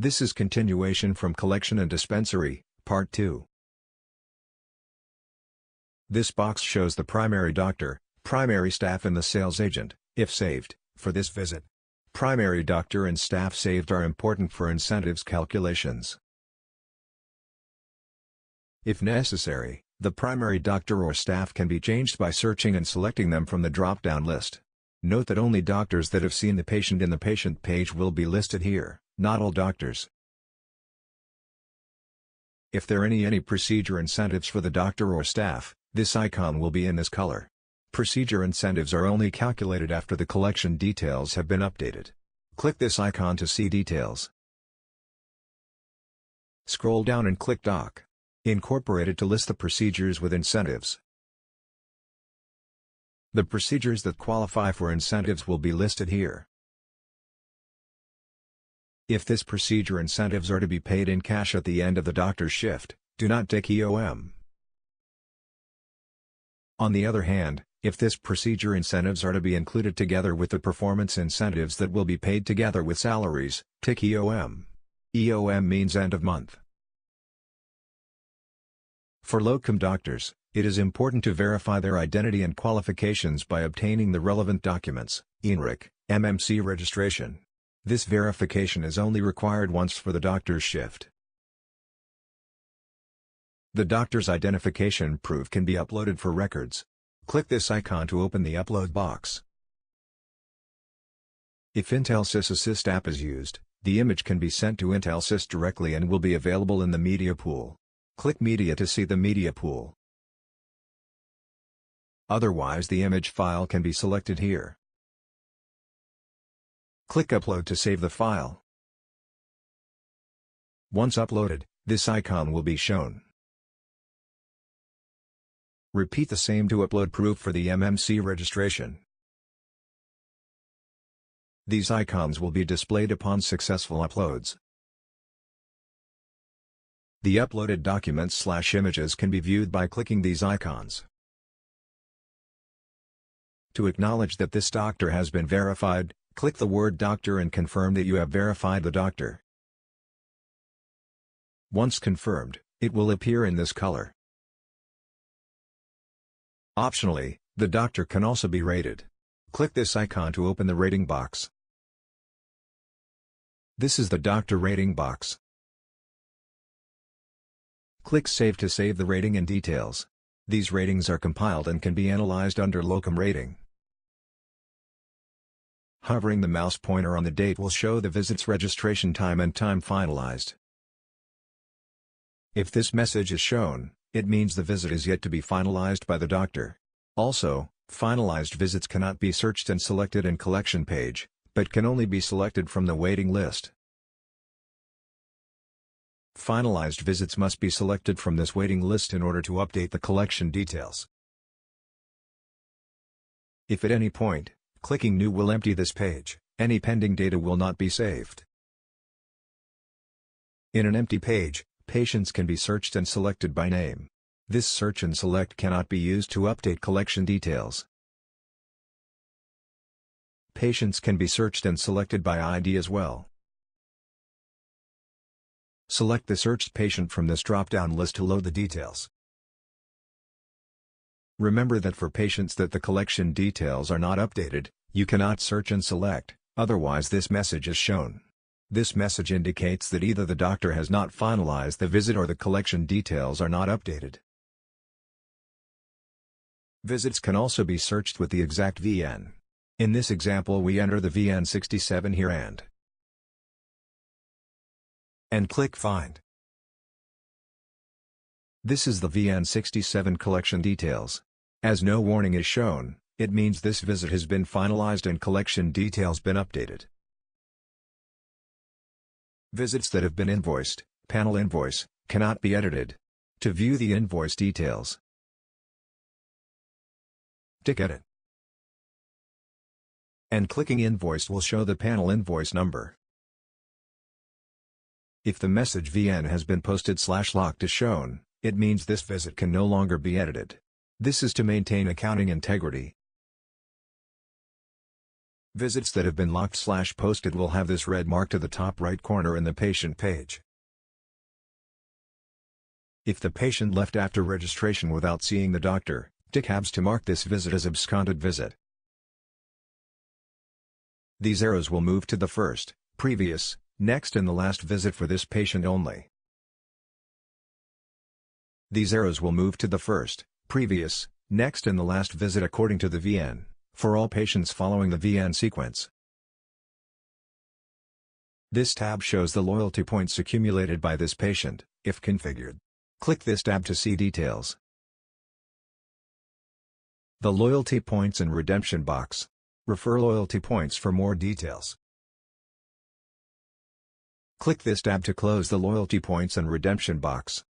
This is continuation from Collection and Dispensary, Part 2. This box shows the primary doctor, primary staff and the sales agent, if saved, for this visit. Primary doctor and staff saved are important for incentives calculations. If necessary, the primary doctor or staff can be changed by searching and selecting them from the drop-down list. Note that only doctors that have seen the patient in the patient page will be listed here, not all doctors. If there are any procedure incentives for the doctor or staff, this icon will be in this color. Procedure incentives are only calculated after the collection details have been updated. Click this icon to see details. Scroll down and click Doc. Incorporated to list the procedures with incentives. The procedures that qualify for incentives will be listed here. If this procedure incentives are to be paid in cash at the end of the doctor's shift, do not tick EOM. On the other hand, if this procedure incentives are to be included together with the performance incentives that will be paid together with salaries, tick EOM. EOM means end of month. For locum doctors, it is important to verify their identity and qualifications by obtaining the relevant documents, INRIC, MMC registration. This verification is only required once for the doctor's shift. The doctor's identification proof can be uploaded for records. Click this icon to open the upload box. If IntelSys Assist app is used, the image can be sent to IntelSys directly and will be available in the media pool. Click Media to see the media pool. Otherwise, the image file can be selected here. Click Upload to save the file. Once uploaded, this icon will be shown. Repeat the same to upload proof for the MMC registration. These icons will be displayed upon successful uploads. The uploaded documents/images can be viewed by clicking these icons. To acknowledge that this doctor has been verified, click the word doctor and confirm that you have verified the doctor. Once confirmed, it will appear in this color. Optionally, the doctor can also be rated. Click this icon to open the rating box. This is the doctor rating box. Click Save to save the rating and details. These ratings are compiled and can be analyzed under Locum Rating. Hovering the mouse pointer on the date will show the visit's registration time and time finalized. If this message is shown, it means the visit is yet to be finalized by the doctor. Also, finalized visits cannot be searched and selected in collection page, but can only be selected from the waiting list. Finalized visits must be selected from this waiting list in order to update the collection details. If at any point, clicking New will empty this page, any pending data will not be saved. In an empty page, patients can be searched and selected by name. This search and select cannot be used to update collection details. Patients can be searched and selected by ID as well. Select the searched patient from this drop-down list to load the details. Remember that for patients that the collection details are not updated, you cannot search and select, otherwise this message is shown. This message indicates that either the doctor has not finalized the visit or the collection details are not updated. Visits can also be searched with the exact VN. In this example we enter the VN 67 here and click Find. This is the VN 67 collection details. As no warning is shown, it means this visit has been finalized and collection details been updated. Visits that have been invoiced, panel invoice, cannot be edited. To view the invoice details, tick Edit. And clicking Invoice will show the panel invoice number. If the message VN has been posted/locked as shown, it means this visit can no longer be edited. This is to maintain accounting integrity. Visits that have been locked/posted will have this red mark to the top right corner in the patient page. If the patient left after registration without seeing the doctor, tick tabs to mark this visit as absconded visit. These arrows will move to the first, previous, next and the last visit for this patient only. These arrows will move to the first, previous, next and the last visit according to the VN, for all patients following the VN sequence. This tab shows the loyalty points accumulated by this patient, if configured. Click this tab to see details. The Loyalty Points and Redemption box. Refer Loyalty Points for more details. Click this tab to close the Loyalty Points and Redemption box.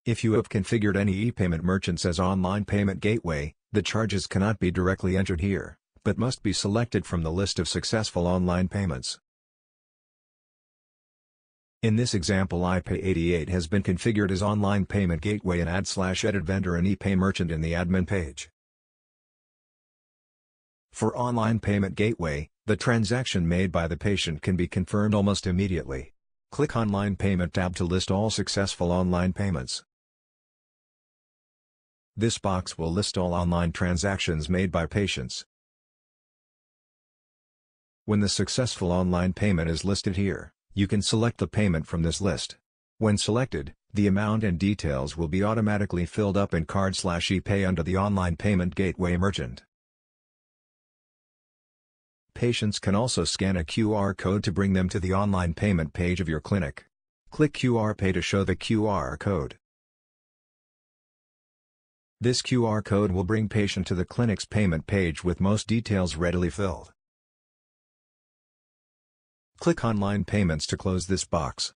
If you have configured any e-payment merchants as online payment gateway, the charges cannot be directly entered here, but must be selected from the list of successful online payments. In this example, iPay88 has been configured as online payment gateway and add/edit vendor and ePay merchant in the admin page. For online payment gateway, the transaction made by the patient can be confirmed almost immediately. Click Online Payment tab to list all successful online payments. This box will list all online transactions made by patients. When the successful online payment is listed here, you can select the payment from this list. When selected, the amount and details will be automatically filled up in card/ePay under the Online Payment Gateway merchant. Patients can also scan a QR code to bring them to the online payment page of your clinic. Click QR Pay to show the QR code. This QR code will bring patient to the clinic's payment page with most details readily filled. Click Online Payments to close this box.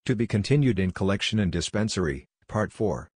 To be continued in Collection and Dispensary, Part 4.